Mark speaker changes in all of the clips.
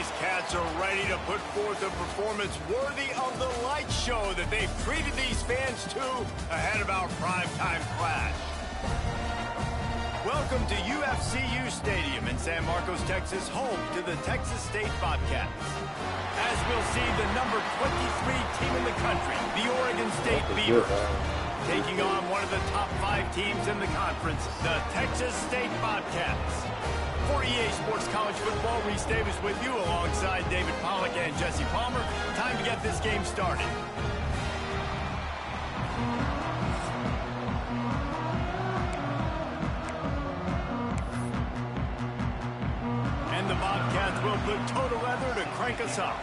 Speaker 1: These Cats are ready to put forth a performance worthy of the light show that they've treated these fans to ahead of our primetime clash. Welcome to UFCU Stadium in San Marcos, Texas, home to the Texas State Bobcats. As we'll see the number 23 team in the country, the Oregon State Beavers, taking on one of the top 5 teams in the conference, the Texas State Bobcats. For EA Sports College Football, Reese Davis with you alongside David Pollack and Jesse Palmer. Time to get this game started. And the Bobcats will put toe to leather to crank us up.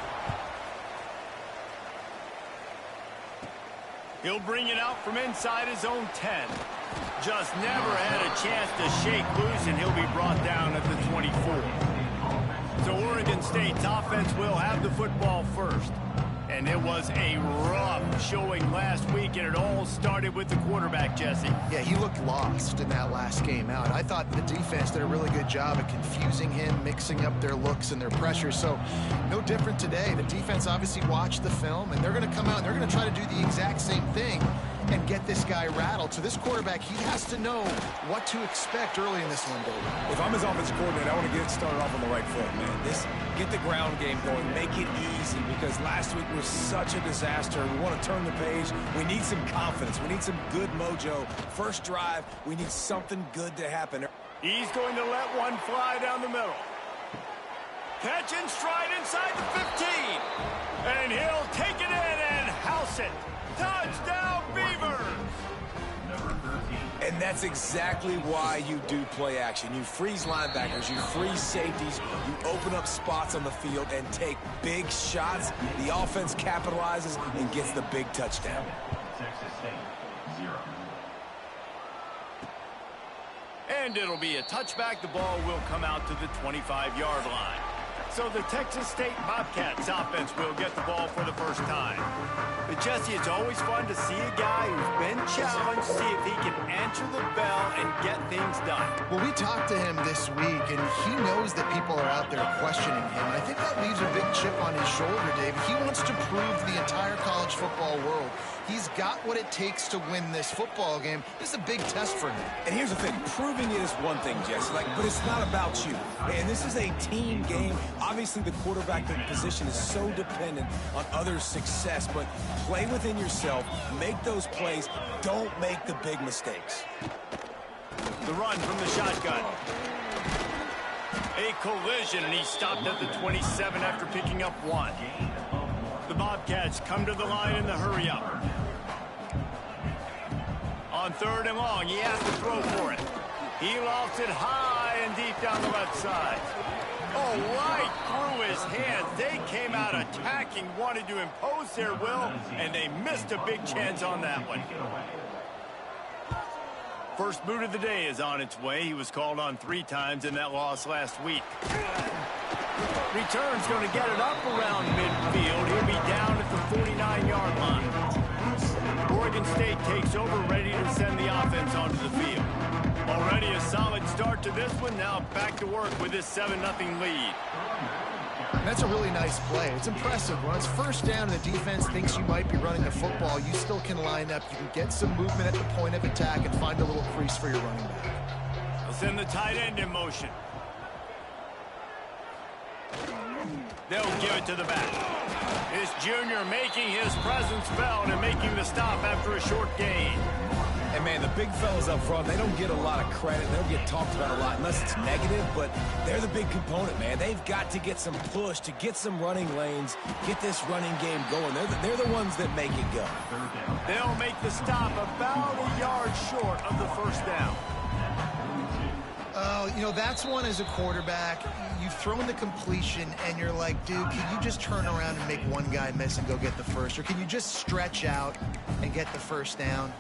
Speaker 1: He'll bring it out from inside his own 10. Just never had a chance to shake loose, and he'll be brought down at the 24. So Oregon State's offense will have the football first. And it was a rough showing last week, and it all started with the quarterback, Jesse.
Speaker 2: Yeah, he looked lost in that last game out. I thought the defense did a really good job of confusing him, mixing up their looks and their pressures. So no different today. The defense obviously watched the film, and they're going to come out and they're going to try to do the exact same thing and get this guy rattled. So this quarterback, he has to know what to expect early in this one, David.
Speaker 3: If I'm his offensive coordinator, I want to get started off on the right foot, man. Get the ground game going, make it easy, because last week was such a disaster. We want to turn the page. We need some confidence. We need some good mojo. First drive, we need something good to happen.
Speaker 1: He's going to let one fly down the middle. Catch and stride inside the 15. And he'll take it in and house it. Touchdown, Beavers!
Speaker 3: And that's exactly why you do play action. You freeze linebackers, you freeze safeties, you open up spots on the field and take big shots. The offense capitalizes and gets the big touchdown.
Speaker 1: And it'll be a touchback. The ball will come out to the 25-yard line. So the Texas State Bobcats offense will get the ball for the first time. But Jesse, it's always fun to see a guy who's been challenged, see if he can answer the bell and get things done.
Speaker 2: Well, we talked to him this week, and he knows that people are out there questioning him. And I think that leaves a big chip on his shoulder, Dave. He wants to prove to the entire college football world he's got what it takes to win this football game. This is a big test for him.
Speaker 3: And here's the thing. Proving it is one thing, Jesse, but it's not about you. And this is a team game. Obviously, the quarterback position is so dependent on others' success, but play within yourself, make those plays, don't make the big mistakes.
Speaker 1: The run from the shotgun. A collision, and he stopped at the 27 after picking up 1. The Bobcats come to the line in the hurry-up. On 3rd and long, he has to throw for it. He lofts it high and deep down the left side. Oh, right through his hands. They came out attacking, wanted to impose their will, and they missed a big chance on that one. First boot of the day is on its way. He was called on 3 times in that loss last week. Return's going to get it up around midfield. He'll be down at the 49-yard line. Oregon State takes over, ready to send the offense onto the field. Already a solid start to this one. Now back to work with this 7-0 lead.
Speaker 2: That's a really nice play. It's impressive. When it's first down and the defense thinks you might be running the football, you still can line up. You can get some movement at the point of attack and find a little crease for your running back.
Speaker 1: They'll send the tight end in motion. They'll give it to the back. This junior making his presence felt and making the stop after a short gain.
Speaker 3: And, man, the big fellas up front, they don't get a lot of credit. They don't get talked about a lot unless it's negative, but they're the big component, man. They've got to get some push, to get some running lanes, get this running game going. They're the ones that make it go.
Speaker 1: They'll make the stop about a yard short of the first down.
Speaker 2: You know, that's one as a quarterback. You've thrown the completion, and you're like, dude, can you just turn around and make one guy miss and go get the first? Or can you just stretch out and get the first down?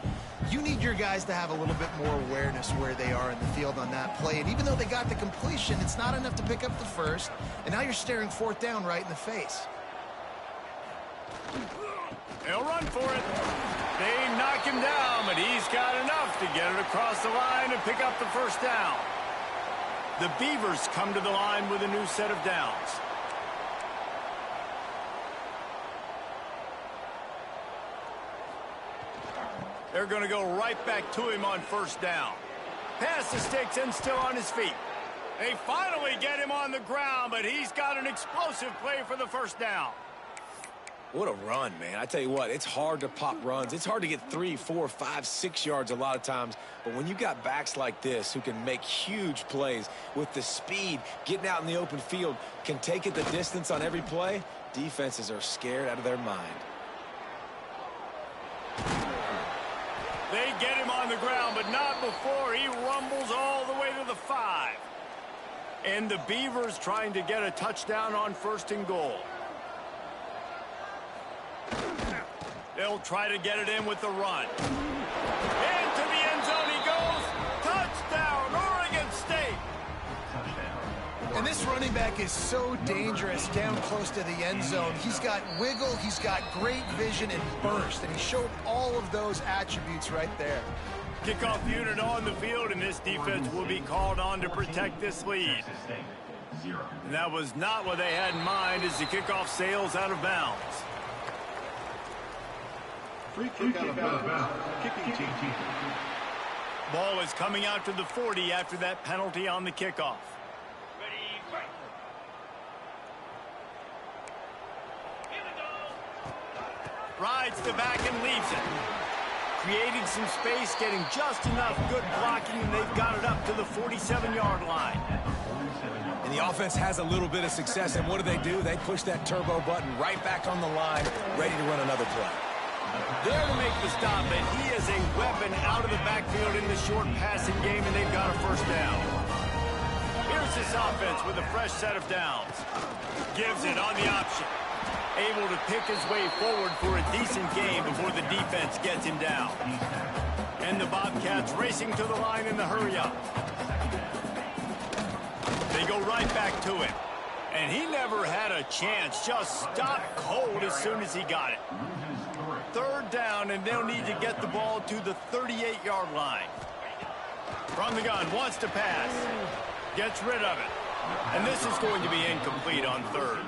Speaker 2: You need your guys to have a little bit more awareness where they are in the field on that play. And even though they got the completion, it's not enough to pick up the first. And now you're staring 4th down right in the face.
Speaker 1: They'll run for it. They knock him down, but he's got enough to get it across the line and pick up the first down. The Beavers come to the line with a new set of downs. They're going to go right back to him on first down. Past the sticks and still on his feet. They finally get him on the ground, but he's got an explosive play for the first down.
Speaker 3: What a run, man. I tell you what, it's hard to pop runs. It's hard to get 3, 4, 5, 6 yards a lot of times. But when you got backs like this who can make huge plays with the speed, getting out in the open field, can take it the distance on every play, defenses are scared out of their mind.
Speaker 1: They get him on the ground, but not before he rumbles all the way to the 5. And the Beavers trying to get a touchdown on first and goal. They'll try to get it in with the run. Into the end zone he goes. Touchdown, Oregon State.
Speaker 2: And this running back is so dangerous down close to the end zone. He's got wiggle, he's got great vision and burst, and he showed all of those attributes right there.
Speaker 1: Kickoff unit on the field, and this defense will be called on to protect this lead. And that was not what they had in mind as the kickoff sails out of bounds.
Speaker 4: Free kick out of bounds. Kicking team.
Speaker 1: Ball is coming out to the 40 after that penalty on the kickoff.
Speaker 5: Ready, fight. Here we go.
Speaker 1: Rides the back and leaves it. Creating some space, getting just enough good blocking, and they've got it up to the 47-yard line.
Speaker 3: And the offense has a little bit of success, and what do? They push that turbo button right back on the line, ready to run another play.
Speaker 1: There to make the stop, and he is a weapon out of the backfield in the short passing game, and they've got a first down. Here's this offense with a fresh set of downs. Gives it on the option. Able to pick his way forward for a decent game before the defense gets him down. And the Bobcats racing to the line in the hurry-up. They go right back to him. And he never had a chance. Just stopped cold as soon as he got it. Third down, and they'll need to get the ball to the 38-yard line. From the gun, wants to pass. Gets rid of it. And this is going to be incomplete on third.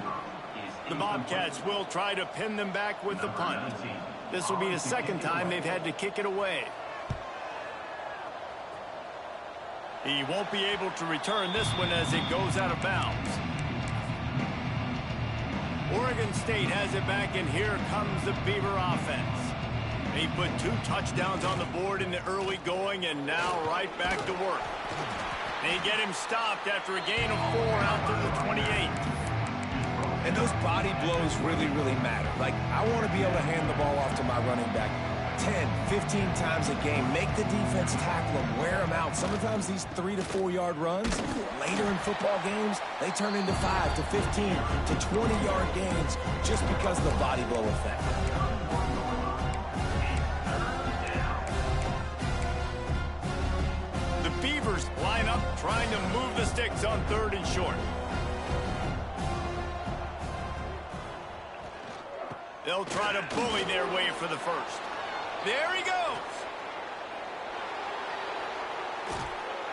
Speaker 1: The Bobcats will try to pin them back with the punt. This will be the second time they've had to kick it away. He won't be able to return this one as it goes out of bounds. Oregon State has it back, and here comes the Beaver offense. They put 2 touchdowns on the board in the early going, and now right back to work. They get him stopped after a gain of 4 out to the 28.
Speaker 3: And those body blows really, really matter. Like, I want to be able to hand the ball off to my running back 10, 15 times a game. Make the defense tackle them, wear them out. Sometimes these 3 to 4 yard runs, later in football games, they turn into 5 to 15 to 20-yard gains just because of the body blow effect.
Speaker 1: The Beavers line up trying to move the sticks on third and short. They'll try to bully their way for the first. There he goes.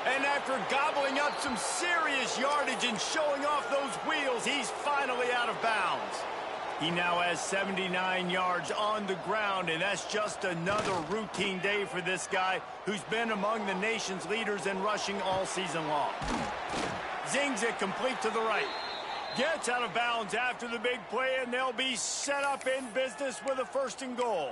Speaker 1: And after gobbling up some serious yardage and showing off those wheels, he's finally out of bounds. He now has 79 yards on the ground, and that's just another routine day for this guy who's been among the nation's leaders in rushing all season long. Zings it complete to the right. Gets out of bounds after the big play, and they'll be set up in business with a first and goal.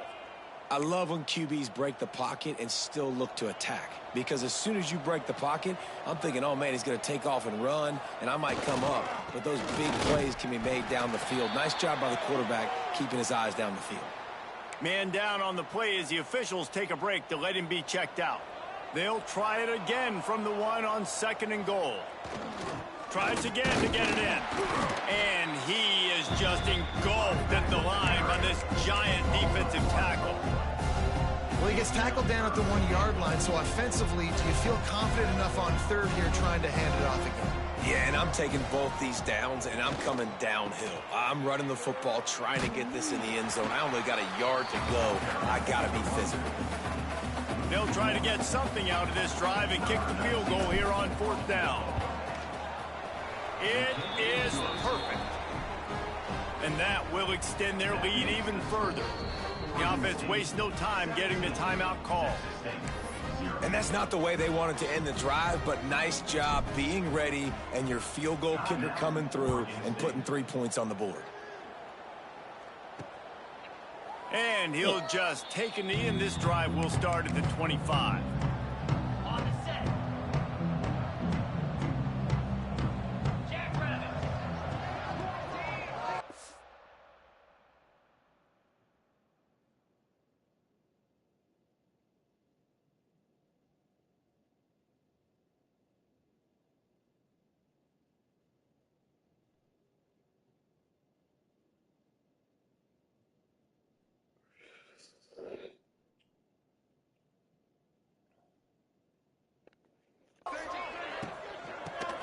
Speaker 3: I love when QBs break the pocket and still look to attack. Because as soon as you break the pocket, I'm thinking, oh, man, he's going to take off and run, and I might come up. But those big plays can be made down the field. Nice job by the quarterback keeping his eyes down the field.
Speaker 1: Man down on the play as the officials take a break to let him be checked out. They'll try it again from the 1 on second and goal. Tries again to get it in. And he is just engulfed at the line by this giant defensive tackle.
Speaker 2: Well, he gets tackled down at the 1 yard line, so offensively, do you feel confident enough on third here trying to hand it off again?
Speaker 3: Yeah, and I'm taking both these downs, and I'm coming downhill. I'm running the football, trying to get this in the end zone. I only got a yard to go. I got to be physical.
Speaker 1: They'll try to get something out of this drive and kick the field goal here on fourth down. It is perfect. And that will extend their lead even further. The offense wastes no time getting the timeout call.
Speaker 3: And that's not the way they wanted to end the drive, but nice job being ready and your field goal kicker coming through and putting 3 points on the board.
Speaker 1: And he'll just take a knee, and this drive will start at the 25.
Speaker 5: On the set. Jackrabbit.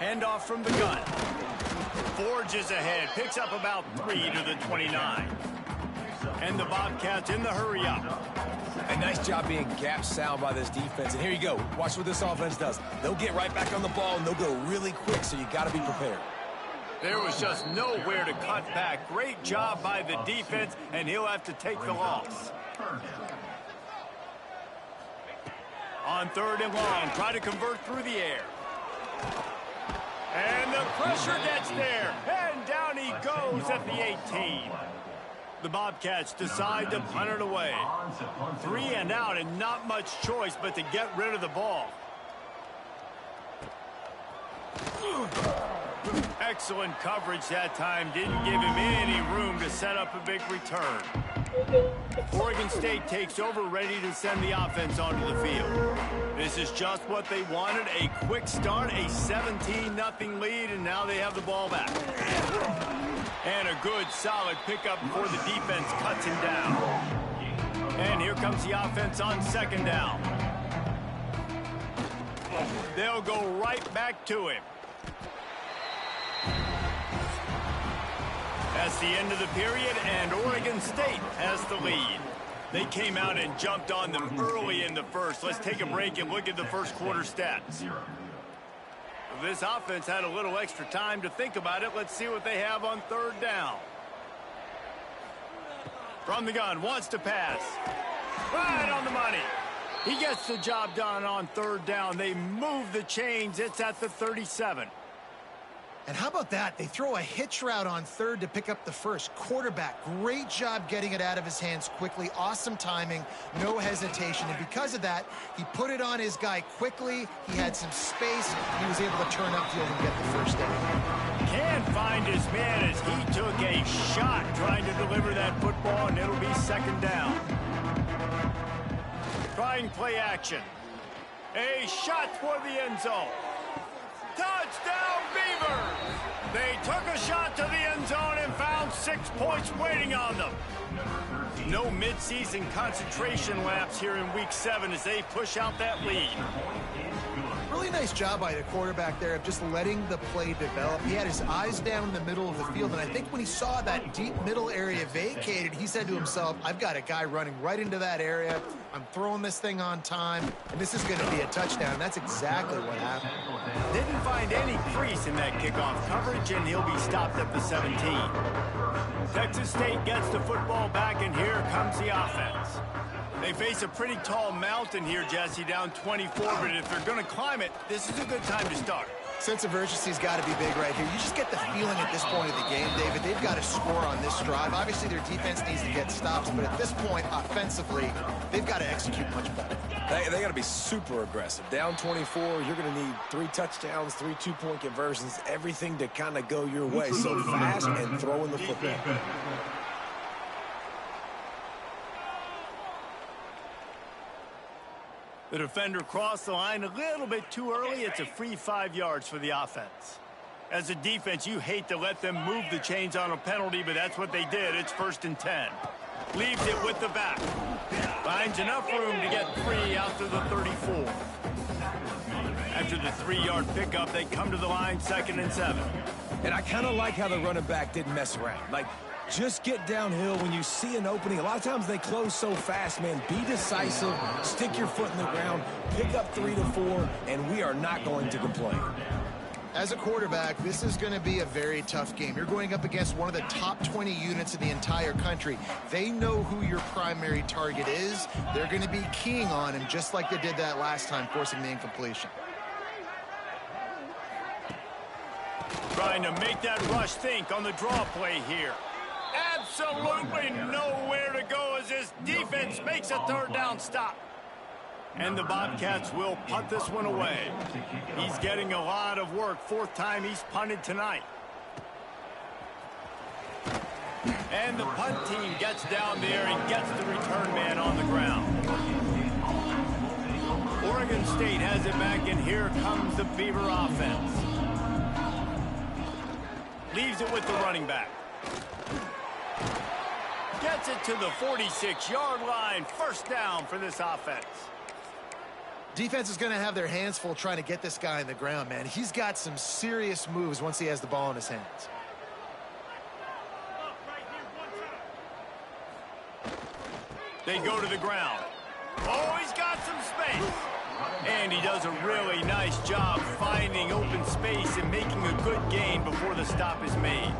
Speaker 1: Handoff from the gun. Forges ahead, picks up about 3 to the 29. And the Bobcats in the hurry up.
Speaker 3: A nice job being gap sound by this defense. And here you go. Watch what this offense does. They'll get right back on the ball, and they'll go really quick, so you got to be prepared.
Speaker 1: There was just nowhere to cut back. Great job by the defense, and he'll have to take the loss. On 3rd and long, try to convert through the air. And the pressure gets there, and down he goes at the 18. The Bobcats decide to punt it away. 3 and out, and not much choice but to get rid of the ball. Excellent coverage that time. Didn't give him any room to set up a big return. Oregon State takes over, ready to send the offense onto the field. This is just what they wanted, a quick start, a 17-0 lead, and now they have the ball back. And a good, solid pickup before the defense cuts him down. And here comes the offense on 2nd down. They'll go right back to him. That's the end of the period, and Oregon State has the lead. They came out and jumped on them early in the first. Let's take a break and look at the first quarter stats. This offense had a little extra time to think about it. Let's see what they have on 3rd down. From the gun, wants to pass. Right on the money. He gets the job done on 3rd down. They move the chains. It's at the 37.
Speaker 2: And how about that? They throw a hitch route on 3rd to pick up the first. Quarterback, great job getting it out of his hands quickly. Awesome timing, no hesitation. And because of that, he put it on his guy quickly. He had some space. He was able to turn upfield and get the first down.
Speaker 1: Can't find his man as he took a shot trying to deliver that football, and it'll be 2nd down. Trying play action. A shot for the end zone. Touchdown, Beavers! They took a shot to the end zone and found 6 points waiting on them. No midseason concentration lapse here in Week 7 as they push out that lead.
Speaker 2: Really nice job by the quarterback there of just letting the play develop. He had his eyes down in the middle of the field, and I think when he saw that deep middle area vacated, he said to himself, I've got a guy running right into that area. I'm throwing this thing on time, and this is going to be a touchdown. And that's exactly what happened.
Speaker 1: Didn't find any crease in that kickoff coverage, and he'll be stopped at the 17. Texas State gets the football back, and here comes the offense. They face a pretty tall mountain here, Jesse, down 24, but if they're going to climb it, this is a good time to start.
Speaker 2: Sense of urgency's got to be big right here. You just get the feeling at this point of the game, David, they've got to score on this drive. Obviously, their defense needs to get stops, but at this point, offensively, they've got to execute much better.
Speaker 3: They got to be super aggressive. Down 24, you're going to need 3 touchdowns, 3 two-point conversions, everything to kind of go your way. So fast and throwing the football.
Speaker 1: The defender crossed the line a little bit too early. It's a free 5 yards for the offense. As a defense, you hate to let them move the chains on a penalty, but that's what they did. It's 1st and 10. Leaves it with the back. Finds enough room to get 3 out to the 34. After the 3-yard pickup, they come to the line 2nd and 7.
Speaker 3: And I kind of like how the running back didn't mess around. Like, just get downhill when you see an opening. A lot of times they close so fast, man. Be decisive, stick your foot in the ground, pick up 3 to 4, and we are not going to complain.
Speaker 2: As a quarterback, this is going to be a very tough game. You're going up against one of the top 20 units in the entire country. They know who your primary target is. They're going to be keying on him just like they did that last time, forcing the incompletion.
Speaker 1: Trying to make that rush think on the draw play here. Absolutely nowhere to go as this defense makes a third down stop. And the Bobcats will punt this one away. He's getting a lot of work. Fourth time he's punted tonight. And the punt team gets down there and gets the return man on the ground. Oregon State has it back, and here comes the Beaver offense. Leaves it with the running back. Gets it to the 46-yard line. First down for this offense.
Speaker 2: Defense is going to have their hands full trying to get this guy on the ground, man. He's got some serious moves once he has the ball in his hands.
Speaker 1: They go to the ground. Oh, he's got some space. And he does a really nice job finding open space and making a good gain before the stop is made.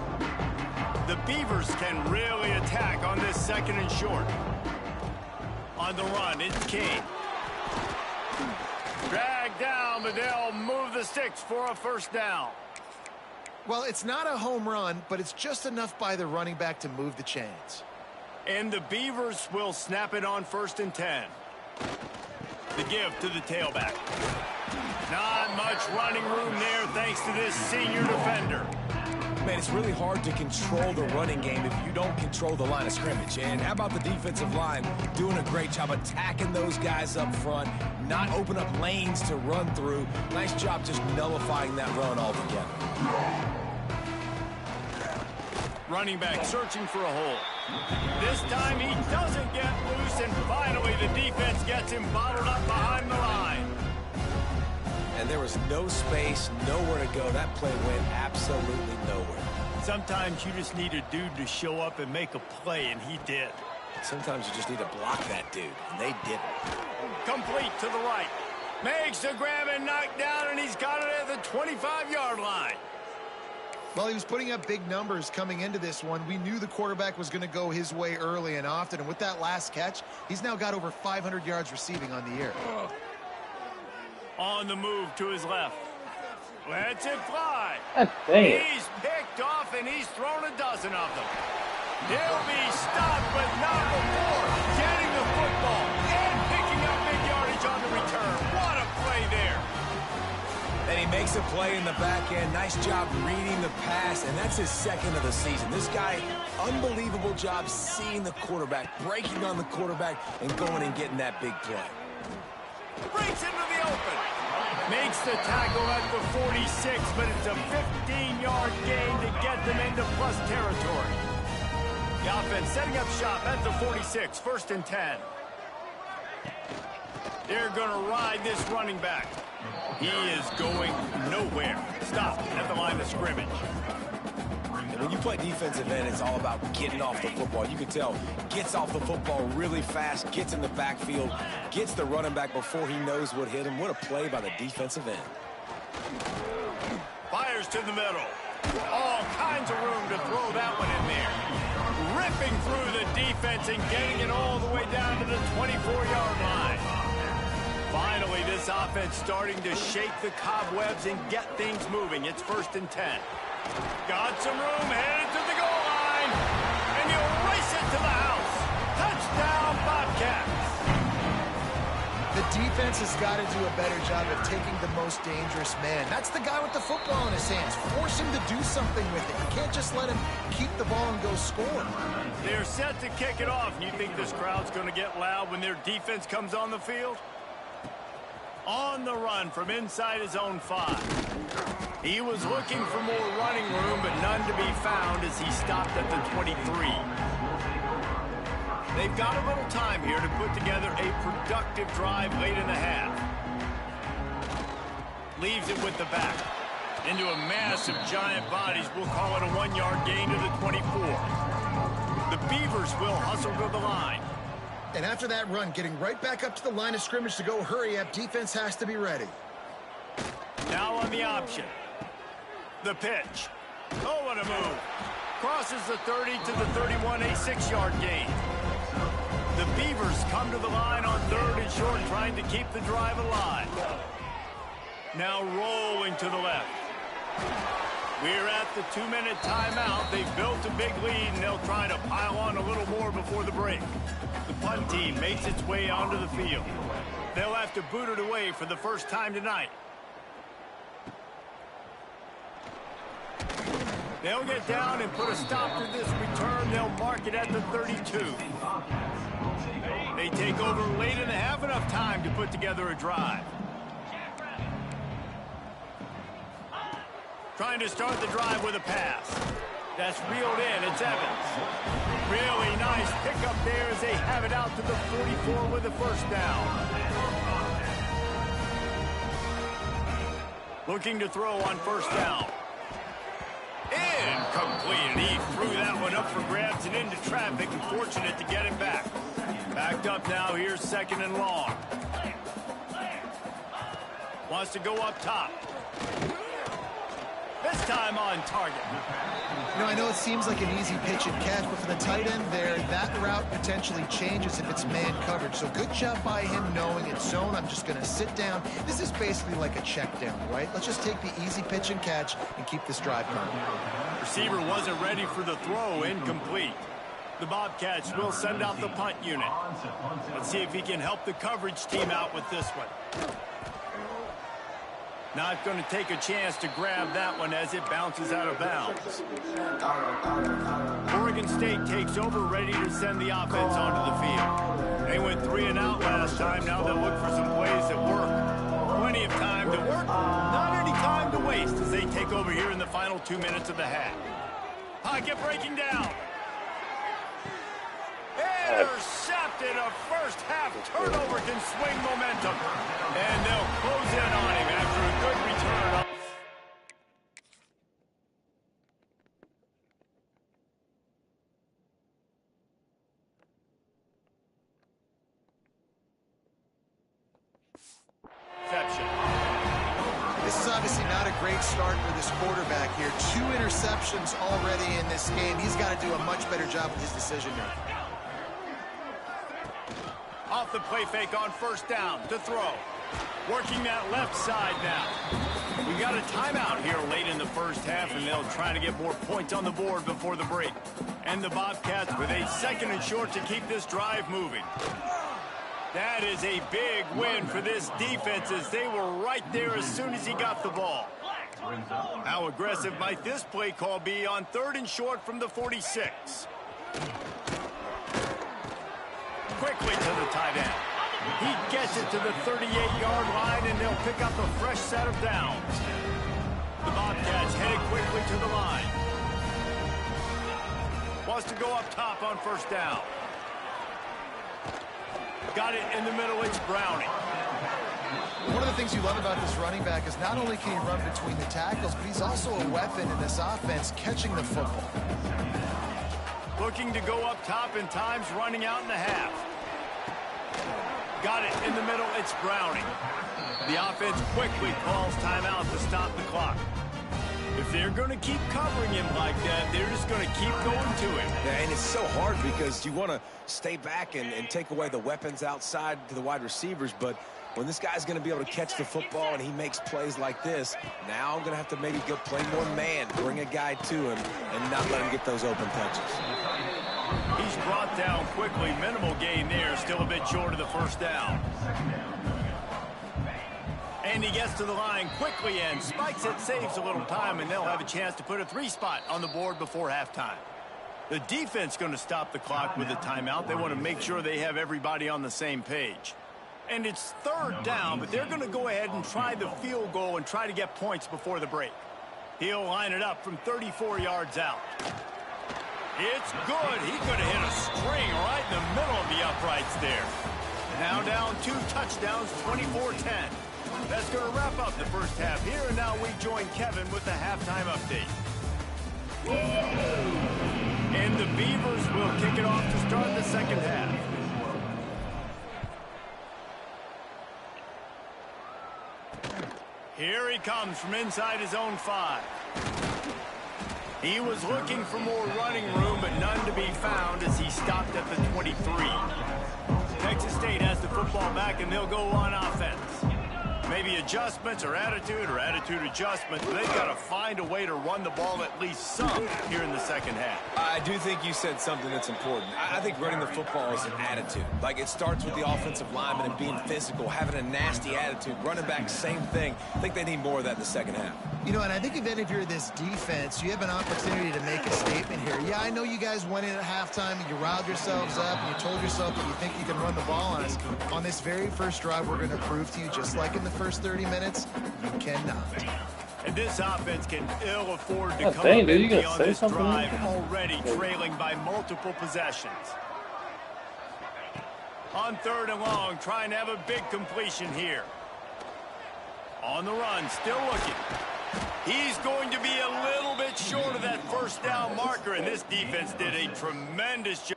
Speaker 1: The Beavers can really attack on this second and short. On the run, it's King. Dragged down, but they'll move the sticks for a first down.
Speaker 2: Well, it's not a home run, but it's just enough by the running back to move the chains.
Speaker 1: And the Beavers will snap it on 1st and 10. The give to the tailback. Not much running room there thanks to this senior defender.
Speaker 3: Man, it's really hard to control the running game if you don't control the line of scrimmage. And how about the defensive line doing a great job attacking those guys up front, not open up lanes to run through. Nice job just nullifying that run altogether.
Speaker 1: Running back searching for a hole. This time he doesn't get loose, and finally the defense gets him bottled up behind the line.
Speaker 3: And there was no space, nowhere to go. That play went absolutely nowhere.
Speaker 1: Sometimes you just need a dude to show up and make a play, and he did.
Speaker 3: Sometimes you just need to block that dude, and they didn't.
Speaker 1: Complete to the right. Makes the grab and knock down, and he's got it at the 25-yard line.
Speaker 2: Well, he was putting up big numbers coming into this one. We knew the quarterback was going to go his way early and often, and with that last catch, he's now got over 500 yards receiving on the year.
Speaker 1: On the move to his left. Lets it fly. He's picked off, and he's thrown a dozen of them. He'll be stopped, but not before getting the football and picking up big yardage on the return. What a play there.
Speaker 3: And he makes a play in the back end. Nice job reading the pass, and that's his second of the season. This guy, unbelievable job seeing the quarterback, breaking on the quarterback, and going and getting that big play.
Speaker 1: Breaks into the open. Makes the tackle at the 46, but it's a 15-yard gain to get them into plus territory. The offense setting up shop at the 46, 1st and 10. They're going to ride this running back. He is going nowhere. Stop at the line of scrimmage.
Speaker 3: And when you play defensive end, it's all about getting off the football. You can tell, gets off the football really fast, gets in the backfield, gets the running back before he knows what hit him. What a play by the defensive end.
Speaker 1: Fires to the middle. All kinds of room to throw that one in there. Ripping through the defense and getting it all the way down to the 24-yard line. Finally, this offense starting to shake the cobwebs and get things moving. It's 1st and 10. Got some room, headed to the goal line, and he'll race it to the house. Touchdown, Bobcats.
Speaker 2: The defense has got to do a better job of taking the most dangerous man. That's the guy with the football in his hands. Force him to do something with it. You can't just let him keep the ball and go score.
Speaker 1: They're set to kick it off. And you think this crowd's going to get loud when their defense comes on the field? On the run from inside his own 5. He was looking for more running room, but none to be found as he stopped at the 23. They've got a little time here to put together a productive drive late in the half. Leaves it with the back. Into a mass of giant bodies. We'll call it a 1-yard gain to the 24. The Beavers will hustle to the line.
Speaker 2: And after that run, getting right back up to the line of scrimmage to go hurry up, defense has to be ready.
Speaker 1: Now on the option. The pitch. Oh, what a move. Crosses the 30 to the 31, a 6-yard gain. The Beavers come to the line on 3rd and short, trying to keep the drive alive. Now rolling to the left. We're at the 2-minute timeout. They've built a big lead, and they'll try to pile on a little more before the break. The punt team makes its way onto the field. They'll have to boot it away for the first time tonight. They'll get down and put a stop to this return. They'll mark it at the 32. They take over late in the half, enough time to put together a drive. Trying to start the drive with a pass. That's reeled in. It's Evans. Really nice pickup there as they have it out to the 44 with a first down. Looking to throw on first down. Incomplete, and he threw that one up for grabs and into traffic, and fortunate to get it back. Backed up now, here's 2nd and long. Wants to go up top. This time on target.
Speaker 2: You know, I know it seems like an easy pitch and catch, but for the tight end there, that route potentially changes if it's man coverage. So good job by him knowing it's zone. I'm just going to sit down. This is basically like a check down, right? Let's just take the easy pitch and catch and keep this drive going.
Speaker 1: Receiver wasn't ready for the throw. Incomplete. The Bobcats will send out the punt unit. Let's see if he can help the coverage team out with this one. Not going to take a chance to grab that one as it bounces out of bounds. Oregon State takes over, ready to send the offense onto the field. They went 3 and out last time. Now they'll look for some plays that work. Plenty of time to work. Not any time to waste as they take over here in the final 2 minutes of the half. Pocket breaking down. Intercepted. A first half turnover can swing momentum. And they'll close in on him after a good return.
Speaker 2: This is obviously not a great start for this quarterback here. 2 interceptions already in this game. He's got to do a much better job with his decision making.
Speaker 1: Off the play fake on first down to throw. Working that left side now. We got a timeout here late in the first half, and they'll try to get more points on the board before the break. And the Bobcats with a 2nd and short to keep this drive moving. That is a big win for this defense as they were right there as soon as he got the ball. How aggressive might this play call be on 3rd and short from the 46? Quickly to the tight end. He gets it to the 38-yard line, and they'll pick up a fresh set of downs. The Bobcats headed quickly to the line. Wants to go up top on first down. Got it in the middle. It's Browning.
Speaker 2: One of the things you love about this running back is not only can he run between the tackles, but he's also a weapon in this offense catching the football.
Speaker 1: Looking to go up top, and time's running out in the half. Got it in the middle. It's Browning. The offense quickly calls timeout to stop the clock. If they're going to keep covering him like that, they're just going to keep going to him.
Speaker 3: Yeah, and it's so hard because you want to stay back and take away the weapons outside to the wide receivers, but when this guy's going to be able to catch the football and he makes plays like this, now I'm going to have to maybe go play more man, bring a guy to him, and not let him get those open touches.
Speaker 1: He's brought down quickly. Minimal gain there. Still a bit short of the first down. And he gets to the line quickly and spikes it, saves a little time, and they'll have a chance to put a 3-spot on the board before halftime. The defense going to stop the clock with a timeout. They want to make sure they have everybody on the same page. And it's 3rd down, but they're going to go ahead and try the field goal and try to get points before the break. He'll line it up from 34 yards out. It's good. He could have hit a string right in the middle of the uprights there. Now down 2 touchdowns, 24-10. That's going to wrap up the first half here, and now we join Kevin with the halftime update. And the Beavers will kick it off to start the second half. Here he comes from inside his own 5. He was looking for more running room, but none to be found as he stopped at the 23. Texas State has the football back, and they'll go on offense. Maybe adjustments or attitude adjustments. They've got to find a way to run the ball at least some here in the second half.
Speaker 3: I do think you said something that's important. I think running the football is an attitude. Like, it starts with the offensive lineman and being physical, having a nasty attitude. Running back, same thing. I think they need more of that in the second half.
Speaker 2: You know, and I think even if you're this defense, you have an opportunity to make a statement here. Yeah, I know you guys went in at halftime and you riled yourselves up and you told yourself that you think you can run the ball on us. On this very first drive, we're going to prove to you, just like in the first 30 minutes, you cannot.
Speaker 1: And this offense can ill afford to
Speaker 6: God
Speaker 1: come
Speaker 6: dang,
Speaker 1: up
Speaker 6: dude, you
Speaker 1: empty
Speaker 6: gonna
Speaker 1: on
Speaker 6: say
Speaker 1: this
Speaker 6: something?
Speaker 1: drive, already trailing by multiple possessions. On 3rd and long, trying to have a big completion here. On the run, still looking. He's going to be a little bit short of that first down marker, and this defense did a tremendous job.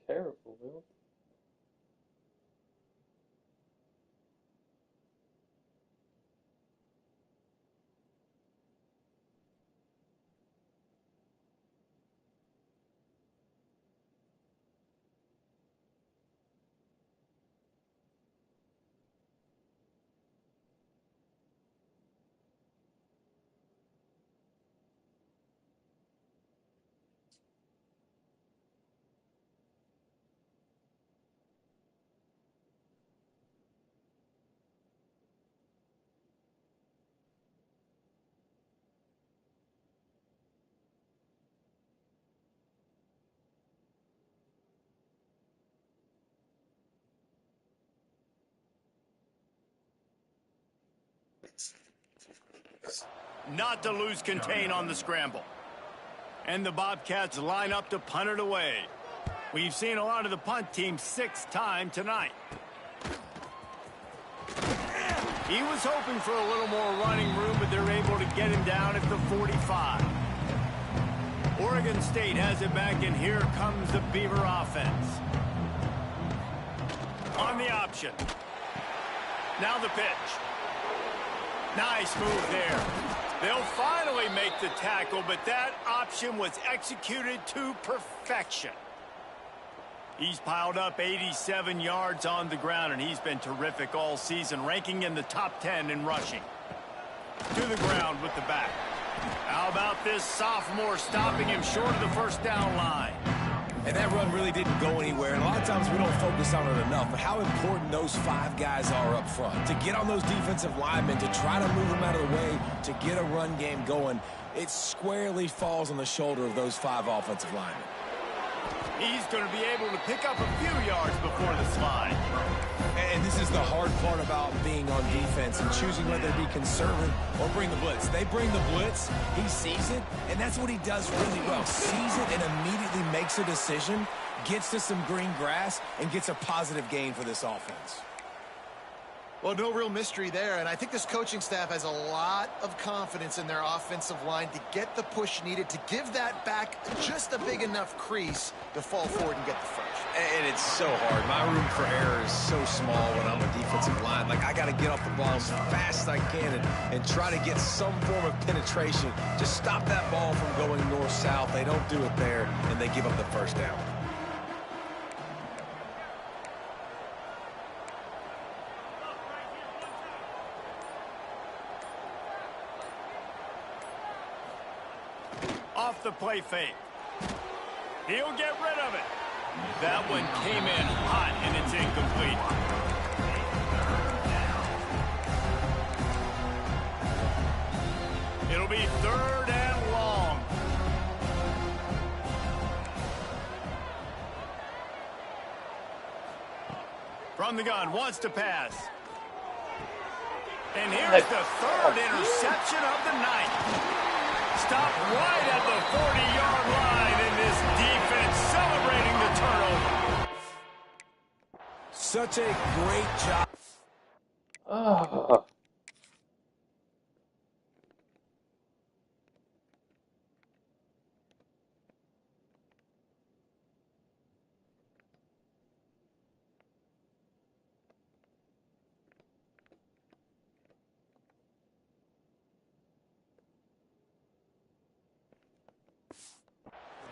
Speaker 6: Terrible, man.
Speaker 1: Not to lose contain on the scramble. And the Bobcats line up to punt it away. We've seen a lot of the punt team 6 times tonight. He was hoping for a little more running room, but they're able to get him down at the 45. Oregon State has it back, and here comes the Beaver offense. On the option. Now the pitch. Nice move there. They'll finally make the tackle, but that option was executed to perfection. He's piled up 87 yards on the ground, and he's been terrific all season, ranking in the top 10 in rushing. To the ground with the back. How about this sophomore stopping him short of the first down line?
Speaker 3: And that run really didn't go anywhere, and a lot of times we don't focus on it enough, but how important those 5 guys are up front. To get on those defensive linemen, to try to move them out of the way, to get a run game going, it squarely falls on the shoulder of those 5 offensive linemen.
Speaker 1: He's going to be able to pick up a few yards before the slide.
Speaker 3: And this is the hard part about being on defense and choosing whether to be conservative or bring the blitz. They bring the blitz, he sees it, and that's what he does really well. Sees it and immediately makes a decision, gets to some green grass, and gets a positive gain for this offense.
Speaker 2: Well, no real mystery there, and I think this coaching staff has a lot of confidence in their offensive line to get the push needed to give that back just a big enough crease to fall forward and get the first.
Speaker 3: And it's so hard. My room for error is so small when I'm a defensive line. Like, I got to get off the ball as fast as I can and try to get some form of penetration. Just stop that ball from going north-south. They don't do it there, and they give up the first down.
Speaker 1: Off the play fake. He'll get rid of it. That one came in hot, and it's incomplete. It'll be 3rd and long. From the gun, wants to pass. And here's the 3rd interception of the night. Stopped right at the 40-yard line, and this defense celebrating the turnover.
Speaker 3: Such a great job.
Speaker 6: Ah.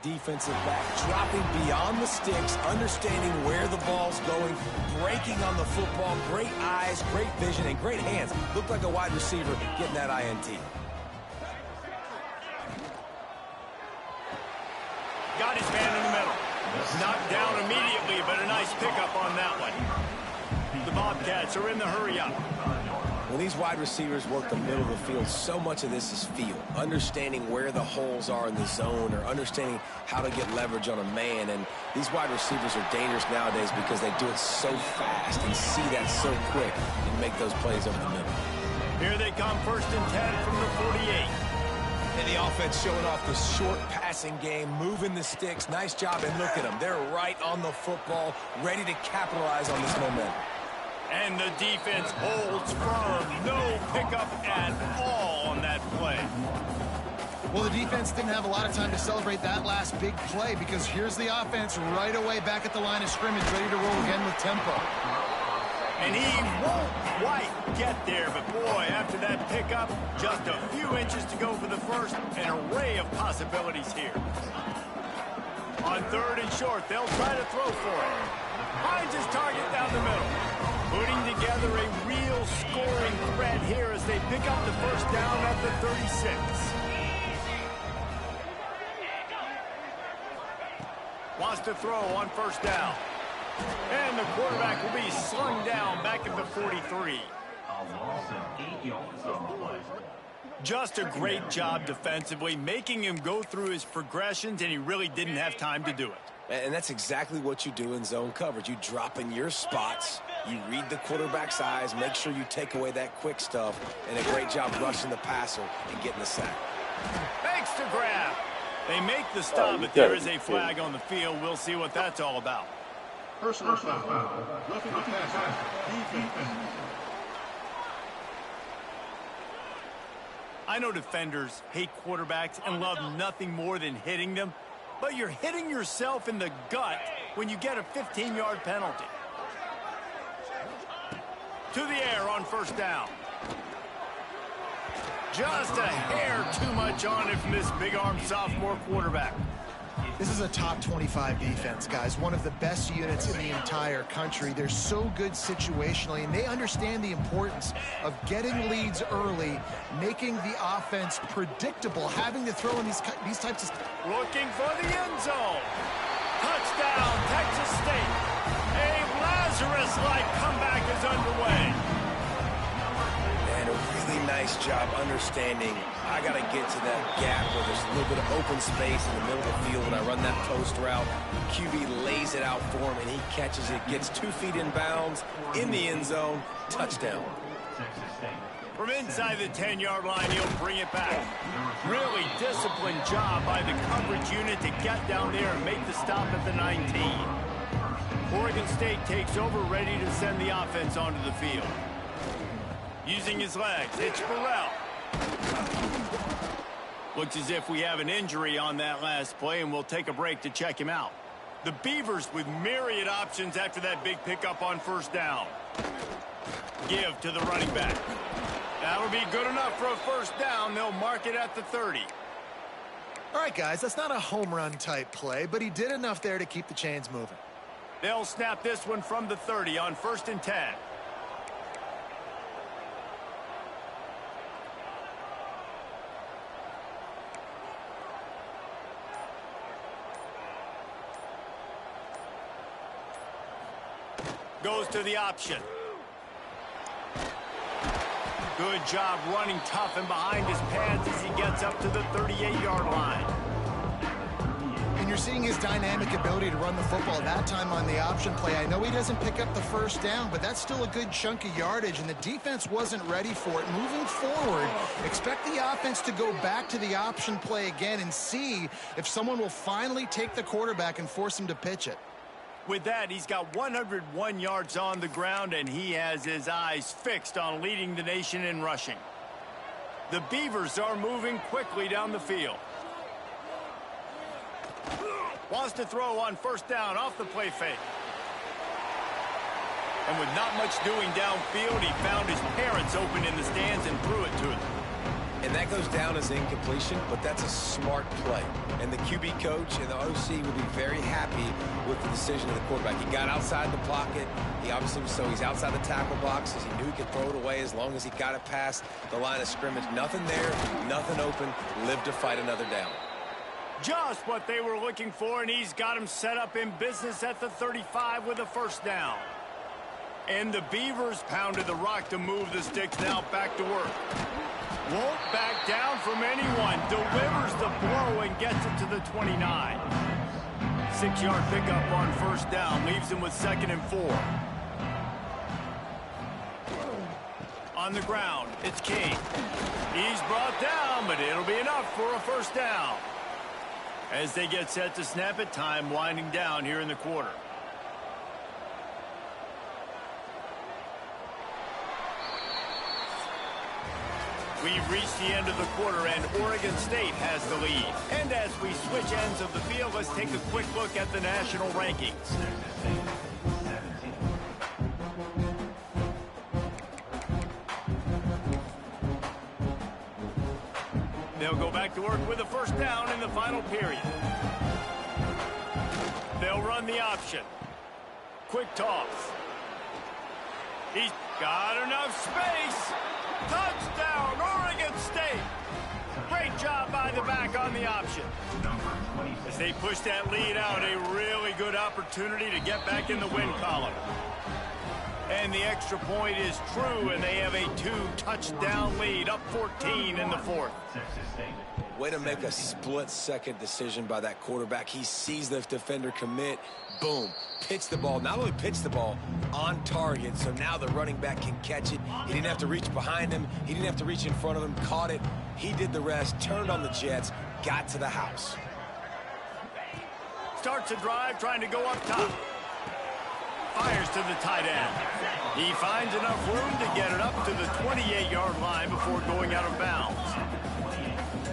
Speaker 3: defensive back, dropping beyond the sticks, understanding where the ball's going, breaking on the football, great eyes, great vision, and great hands. Looked like a wide receiver getting that INT.
Speaker 1: Got his man in the middle. Knocked down immediately, but a nice pickup on that one. The Bobcats are in the hurry-up.
Speaker 3: When these wide receivers work the middle of the field, so much of this is feel. Understanding where the holes are in the zone or understanding how to get leverage on a man. And these wide receivers are dangerous nowadays because they do it so fast and see that so quick and make those plays over the middle.
Speaker 1: Here they come, 1st and 10 from the 48.
Speaker 3: And the offense showing off the short passing game, moving the sticks. Nice job, and look at them. They're right on the football, ready to capitalize on this momentum.
Speaker 1: And the defense holds firm. No pickup at all on that play.
Speaker 2: Well, the defense didn't have a lot of time to celebrate that last big play because here's the offense right away back at the line of scrimmage, ready to roll again with tempo.
Speaker 1: And he won't quite get there, but boy, after that pickup, just a few inches to go for the first. An array of possibilities here. On 3rd and short, they'll try to throw for it. Finds his target down the middle. Putting together a real scoring threat here as they pick up the first down at the 36. Wants to throw on 1st down. And the quarterback will be slung down back at the 43. Just a great job defensively, making him go through his progressions, and he really didn't have time to do it.
Speaker 3: And that's exactly what you do in zone coverage. You drop in your spots, you read the quarterback's eyes, make sure you take away that quick stuff, and a great job rushing the passer and getting the sack.
Speaker 1: Makes the grab. They make the stop, but there is a flag on the field. We'll see what that's all about.
Speaker 4: Personal foul. Roughing the passer. Defense.
Speaker 1: I know defenders hate quarterbacks and love nothing more than hitting them, but you're hitting yourself in the gut when you get a 15-yard penalty. To the air on 1st down. Just a hair too much on it from this big-armed sophomore quarterback.
Speaker 2: This is a top 25 defense, guys. One of the best units in the entire country. They're so good situationally, and they understand the importance of getting leads early, making the offense predictable, having to throw in these types of...
Speaker 1: Looking for the end zone. Touchdown, Texas State. A Lazarus-like comeback is underway.
Speaker 3: And a really nice job understanding I got to get to that gap where there's a little bit of open space in the middle of the field. When I run that post route, QB lays it out for him, and he catches it, gets 2 feet in bounds, in the end zone, touchdown.
Speaker 1: From inside the 10-yard line, he'll bring it back. Really disciplined job by the coverage unit to get down there and make the stop at the 19. Oregon State takes over, ready to send the offense onto the field. Using his legs, it's Burrell. Looks as if we have an injury on that last play, and we'll take a break to check him out. The Beavers with myriad options after that big pickup on 1st down. Give to the running back. That'll be good enough for a 1st down. They'll mark it at the 30.
Speaker 2: All right, guys, that's not a home run type play, but he did enough there to keep the chains moving.
Speaker 1: They'll snap this one from the 30 on 1st and 10. Goes to the option. Good job running tough and behind his pads as he gets up to the 38-yard line.
Speaker 2: And you're seeing his dynamic ability to run the football, that time on the option play. I know he doesn't pick up the 1st down, but that's still a good chunk of yardage, and the defense wasn't ready for it. Moving forward, expect the offense to go back to the option play again and see if someone will finally take the quarterback and force him to pitch it.
Speaker 1: With that, he's got 101 yards on the ground, and he has his eyes fixed on leading the nation in rushing. The Beavers are moving quickly down the field. Wants to throw on 1st down off the play fake. And with not much doing downfield, he found his parents open in the stands and threw it to them.
Speaker 3: And that goes down as incompletion, but that's a smart play. And the QB coach and the OC will be very happy with the decision of the quarterback. He got outside the pocket. He obviously was, so he's outside the tackle boxes. He knew he could throw it away as long as he got it past the line of scrimmage. Nothing there, nothing open. Live to fight another down.
Speaker 1: Just what they were looking for, and he's got him set up in business at the 35 with a first down. And the Beavers pounded the rock to move the sticks now back to work. Won't back down from anyone. Delivers the blow and gets it to the 29. 6-yard pickup on first down. Leaves him with 2nd and 4. On the ground, it's King. He's brought down, but it'll be enough for a first down. As they get set to snap it, time winding down here in the quarter. We've reached the end of the quarter, and Oregon State has the lead. And as we switch ends of the field, let's take a quick look at the national rankings. They'll go back to work with a first down in the final period. They'll run the option. Quick toss. He's got enough space. Touchdown, Oregon State. Great job by the back on the option. As they push that lead out, a really good opportunity to get back in the win column. And the extra point is true, and they have a 2-touchdown lead, up 14 in the 4th.
Speaker 3: Way to make a split-second decision by that quarterback. He sees the defender commit. Boom. Pitch the ball. Not only pitch the ball, on target. So now the running back can catch it. He didn't have to reach behind him. He didn't have to reach in front of him. Caught it. He did the rest. Turned on the Jets. Got to the house.
Speaker 1: Starts a drive trying to go up top. Fires to the tight end. He finds enough room to get it up to the 28-yard line before going out of bounds.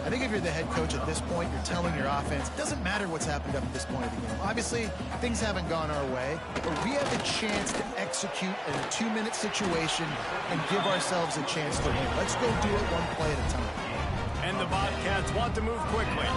Speaker 2: I think if you're the head coach at this point, you're telling your offense, it doesn't matter what's happened up at this point of the game. Obviously, things haven't gone our way, but we have the chance to execute in a 2-minute situation and give ourselves a chance to win. Let's go do it one play at a time.
Speaker 1: And the Bobcats want to move quickly.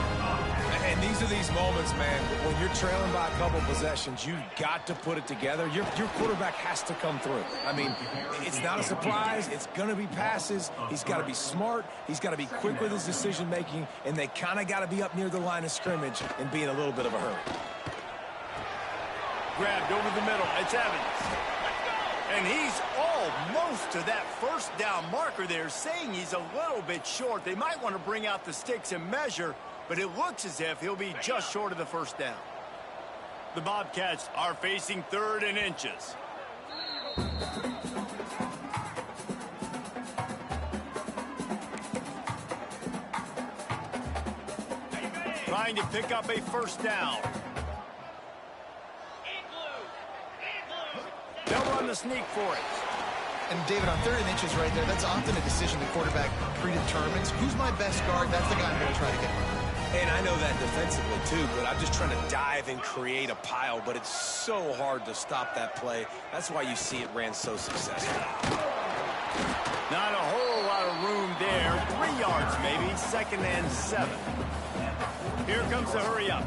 Speaker 3: And these are these moments, man, when you're trailing by a couple possessions, you've got to put it together. Your quarterback has to come through. I mean, it's not a surprise. It's going to be passes. He's got to be smart. He's got to be quick with his decision-making, and they kind of got to be up near the line of scrimmage and be in a little bit of a hurry.
Speaker 1: Grabbed over the middle. It's Evans. And he's almost to that first down marker there, saying he's a little bit short. They might want to bring out the sticks and measure, but it looks as if he'll be just short of the first down. The Bobcats are facing 3rd and inches. Trying to pick up a first down. They'll run the sneak for it.
Speaker 2: And, David, on 3rd and inches right there, that's often a decision the quarterback predetermines. Who's my best guard? That's the guy I'm going to try to get by.
Speaker 3: And I know that defensively, too, but I'm just trying to dive and create a pile, but it's so hard to stop that play. That's why you see it ran so successful.
Speaker 1: Not a whole lot of room there. 3 yards, maybe. 2nd and 7. Here comes the hurry up.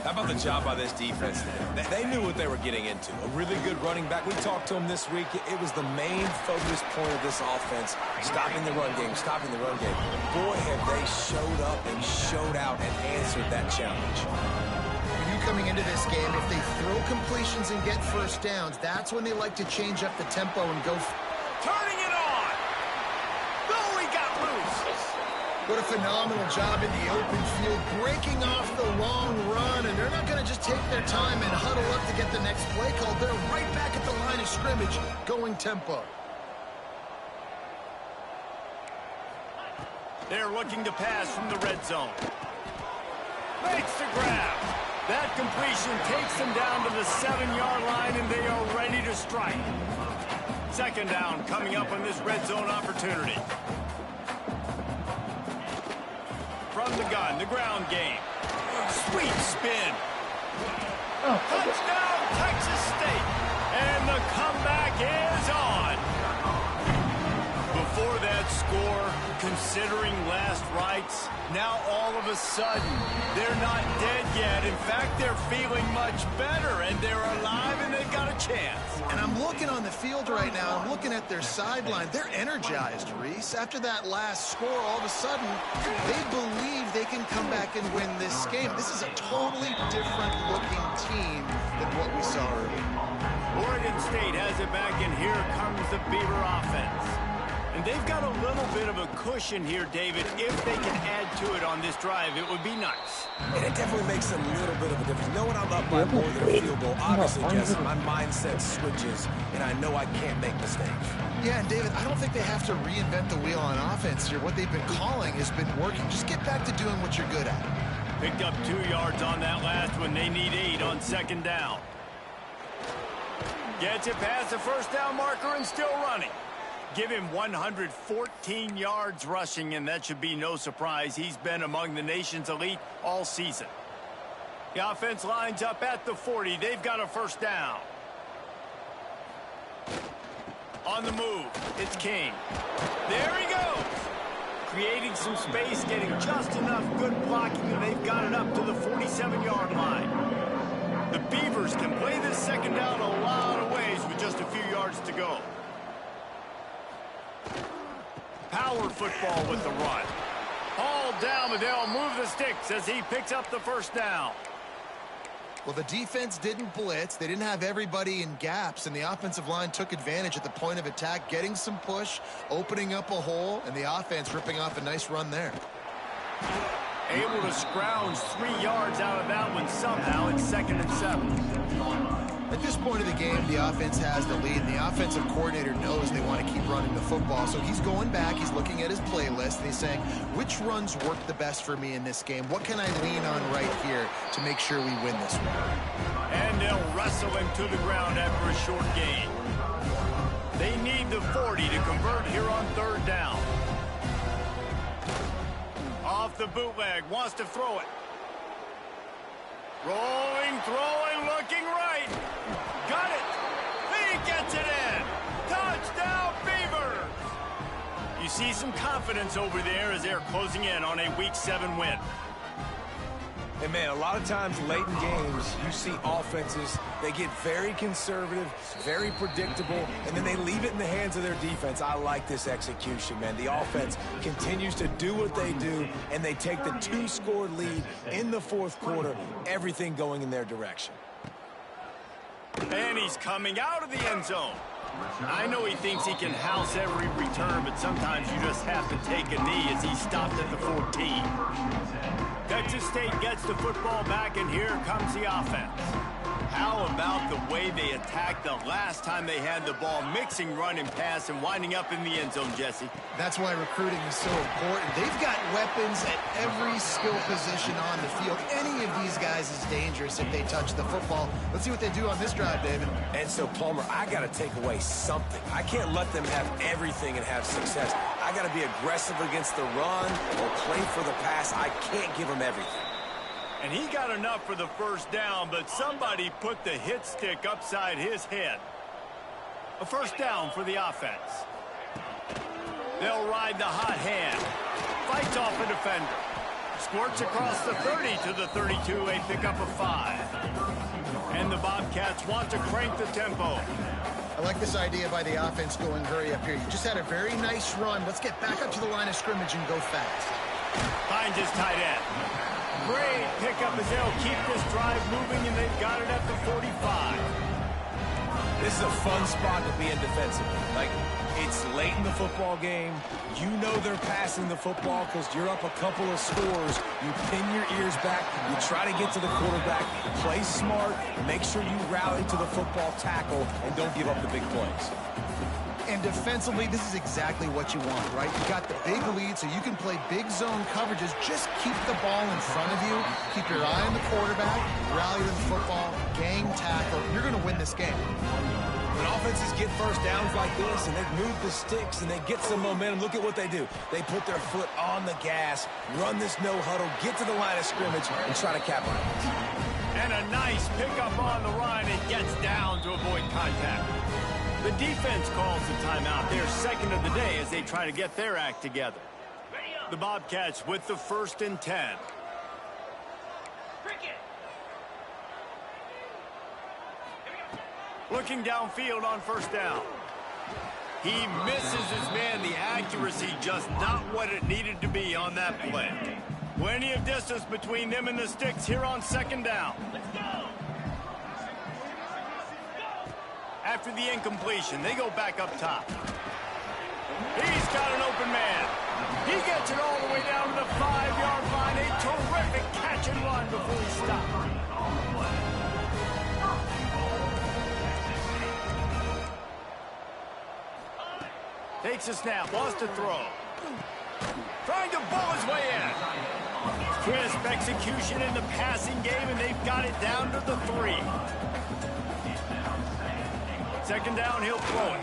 Speaker 3: How about the job by this defense? They knew what they were getting into. A really good running back. We talked to him this week. It was the main focus point of this offense, stopping the run game, stopping the run game. Boy, have they showed up and showed out and answered that challenge.
Speaker 2: For you coming into this game, if they throw completions and get first downs, that's when they like to change up the tempo and go.
Speaker 1: Turning it on. Oh, he got loose.
Speaker 2: What a phenomenal job in the open field, breaking off the long run, and they're not going to just take their time and huddle up to get the next play called. They're right back at the line of scrimmage, going tempo.
Speaker 1: They're looking to pass from the red zone. Makes the grab. That completion takes them down to the 7-yard line, and they are ready to strike. 2nd down coming up on this red zone opportunity. From the gun, the ground game. Sweet spin. Touchdown, Texas State. And the comeback is on. Before that that score, considering last rites, now all of a sudden, they're not dead yet. In fact, they're feeling much better, and they're alive, and they've got a chance.
Speaker 2: And I'm looking on the field right now. I'm looking at their sideline. They're energized, Reese. After that last score, all of a sudden, they believe they can come back and win this game. This is a totally different-looking team than what we saw earlier.
Speaker 1: Oregon State has it back, and here comes the Beaver offense. And they've got a little bit of a cushion here, David. If they can add to it on this drive, it would be nice.
Speaker 3: And it definitely makes a little bit of a difference. Knowing I'm up by more than a field goal, obviously, Jesse, my mindset switches, and I know I can't make mistakes.
Speaker 2: Yeah, and David, I don't think they have to reinvent the wheel on offense here. What they've been calling has been working. Just get back to doing what you're good at.
Speaker 1: Picked up 2 yards on that last one. They need 8 on second down. Gets it past the first down marker and still running. Give him 114 yards rushing, and that should be no surprise. He's been among the nation's elite all season. The offense lines up at the 40. They've got a first down. On the move, it's King. There he goes. Creating some space, getting just enough good blocking, and they've got it up to the 47-yard line. The Beavers can play this second down a lot of ways with just a few yards to go. Power football with the run. All down, but they'll move the sticks as he picks up the first down.
Speaker 2: Well, the defense didn't blitz. They didn't have everybody in gaps, and the offensive line took advantage at the point of attack, getting some push, opening up a hole, and the offense ripping off a nice run there.
Speaker 1: Able to scrounge 3 yards out of that one somehow. It's 2nd and 7.
Speaker 2: At this point of the game, the offense has the lead, and the offensive coordinator knows they want to keep running the football. So he's going back, he's looking at his playlist, and he's saying, which runs work the best for me in this game? What can I lean on right here to make sure we win this one?
Speaker 1: And they'll wrestle him to the ground after a short gain. They need the 40 to convert here on third down. Off the bootleg, wants to throw it. Rolling, throwing, looking right. Got it. He gets it in. Touchdown, Beavers. You see some confidence over there as they're closing in on a Week 7 win.
Speaker 3: And, man, a lot of times late in games, you see offenses, they get very conservative, very predictable, and then they leave it in the hands of their defense. I like this execution, man. The offense continues to do what they do, and they take the 2-score lead in the fourth quarter, everything going in their direction.
Speaker 1: And he's coming out of the end zone. I know he thinks he can house every return, but sometimes you just have to take a knee as he stopped at the 14. Texas State gets the football back, and here comes the offense. How about the way they attacked the last time they had the ball, mixing run and pass and winding up in the end zone, Jesse?
Speaker 2: That's why recruiting is so important. They've got weapons at every skill position on the field. Any of these guys is dangerous if they touch the football. Let's see what they do on this drive, David.
Speaker 3: And so, Palmer, I got to take away something. I can't let them have everything and have success. I got to be aggressive against the run or play for the pass. I can't give them everything.
Speaker 1: And he got enough for the first down, but somebody put the hit stick upside his head. A first down for the offense. They'll ride the hot hand. Fights off a defender. Squirts across the 30 to the 32, a pickup of 5. And the Bobcats want to crank the tempo.
Speaker 2: I like this idea by the offense going hurry up here. You just had a very nice run. Let's get back up to the line of scrimmage and go fast.
Speaker 1: Finds his tight end. Great pickup as they'll keep this drive moving, and they've got it at the 45.
Speaker 3: This is a fun spot to be in defensively. Like, it's late in the football game. You know they're passing the football because you're up a couple of scores. You pin your ears back. You try to get to the quarterback. Play smart. Make sure you rally to the football tackle and don't give up the big plays.
Speaker 2: And defensively, this is exactly what you want, right? You got the big lead, so you can play big zone coverages. Just keep the ball in front of you. Keep your eye on the quarterback. Rally to the football. Gang tackle. You're going to win this game.
Speaker 3: When offenses get first downs like this and they move the sticks and they get some momentum, look at what they do. They put their foot on the gas, run this no huddle, get to the line of scrimmage, and try to capitalize.
Speaker 1: And a nice pickup on the run. It gets down to avoid contact. The defense calls the timeout. They're second of the day as they try to get their act together. The Bobcats with the 1st and 10. Looking downfield on 1st down. He misses his man. The accuracy just not what it needed to be on that play. Plenty of distance between them and the sticks here on 2nd down.
Speaker 5: Let's go.
Speaker 1: After the incompletion, they go back up top. He's got an open man. He gets it all the way down to the 5-yard line. A terrific catch and run before he stops. Takes a snap, lost a throw. Trying to ball his way in. Crisp execution in the passing game, and they've got it down to the 3. 2nd down, he'll throw it.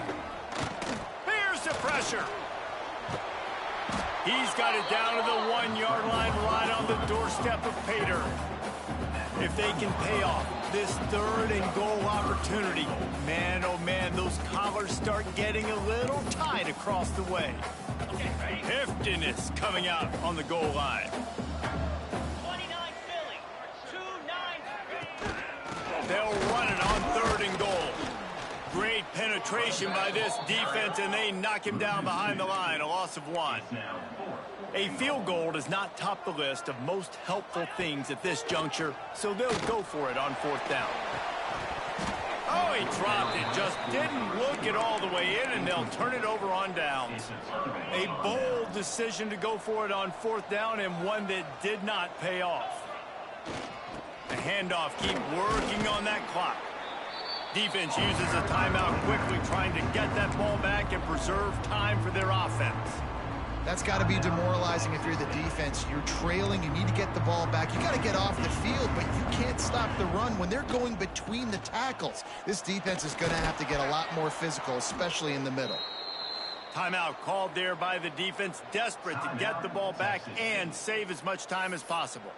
Speaker 1: Here's the pressure. He's got it down to the 1-yard line, right on the doorstep of Pater. If they can pay off this 3rd and goal opportunity, man, oh man, those collars start getting a little tight across the way. Heftiness coming out on the goal line.
Speaker 5: 29 Philly. 2-9.
Speaker 1: They'll run it on 3rd and goal. Great penetration by this defense, and they knock him down behind the line, a loss of 1. A field goal does not top the list of most helpful things at this juncture, so they'll go for it on 4th down. Oh, he dropped it, just didn't look it all the way in, and they'll turn it over on downs. A bold decision to go for it on 4th down, and one that did not pay off. The handoff, keep working on that clock. Defense uses a timeout quickly, trying to get that ball back and preserve time for their offense.
Speaker 2: That's got to be demoralizing if you're the defense. You're trailing. You need to get the ball back. You got to get off the field, but you can't stop the run when they're going between the tackles. This defense is going to have to get a lot more physical, especially in the middle.
Speaker 1: Timeout called there by the defense, desperate to get the ball back and save as much time as possible.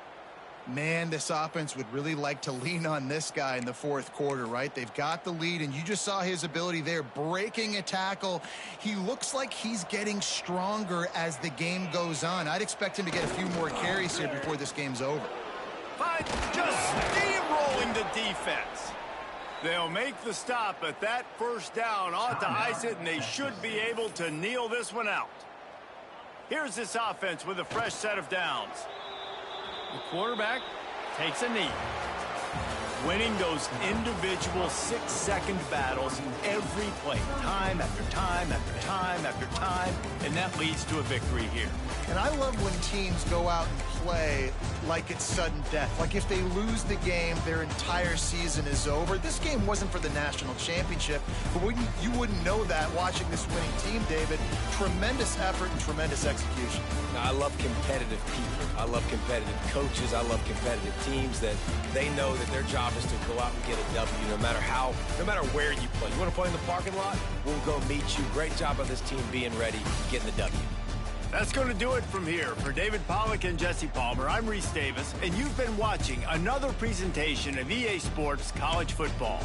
Speaker 2: Man, this offense would really like to lean on this guy in the 4th quarter, right? They've got the lead, and you just saw his ability there, breaking a tackle. He looks like he's getting stronger as the game goes on. I'd expect him to get a few more carries here before this game's over.
Speaker 1: Fine, just steamrolling the defense. They'll make the stop, but that 1st down ought to ice it, and they should be able to kneel this one out. Here's this offense with a fresh set of downs. The quarterback takes a knee. Winning those individual 6-second battles every play, time after time after time after time, and that leads to a victory here.
Speaker 2: And I love when teams go out and play like it's sudden death. Like if they lose the game, their entire season is over. This game wasn't for the national championship, but you wouldn't know that watching this winning team, David. Tremendous effort and tremendous execution.
Speaker 3: Now, I love competitive people. I love competitive coaches. I love competitive teams that they know that their job is to go out and get a W no matter where you play. You want to play in the parking lot? We'll go meet you. Great job by this team being ready, getting the W.
Speaker 1: That's going to do it from here. For David Pollack and Jesse Palmer, I'm Reese Davis, and you've been watching another presentation of EA Sports College Football.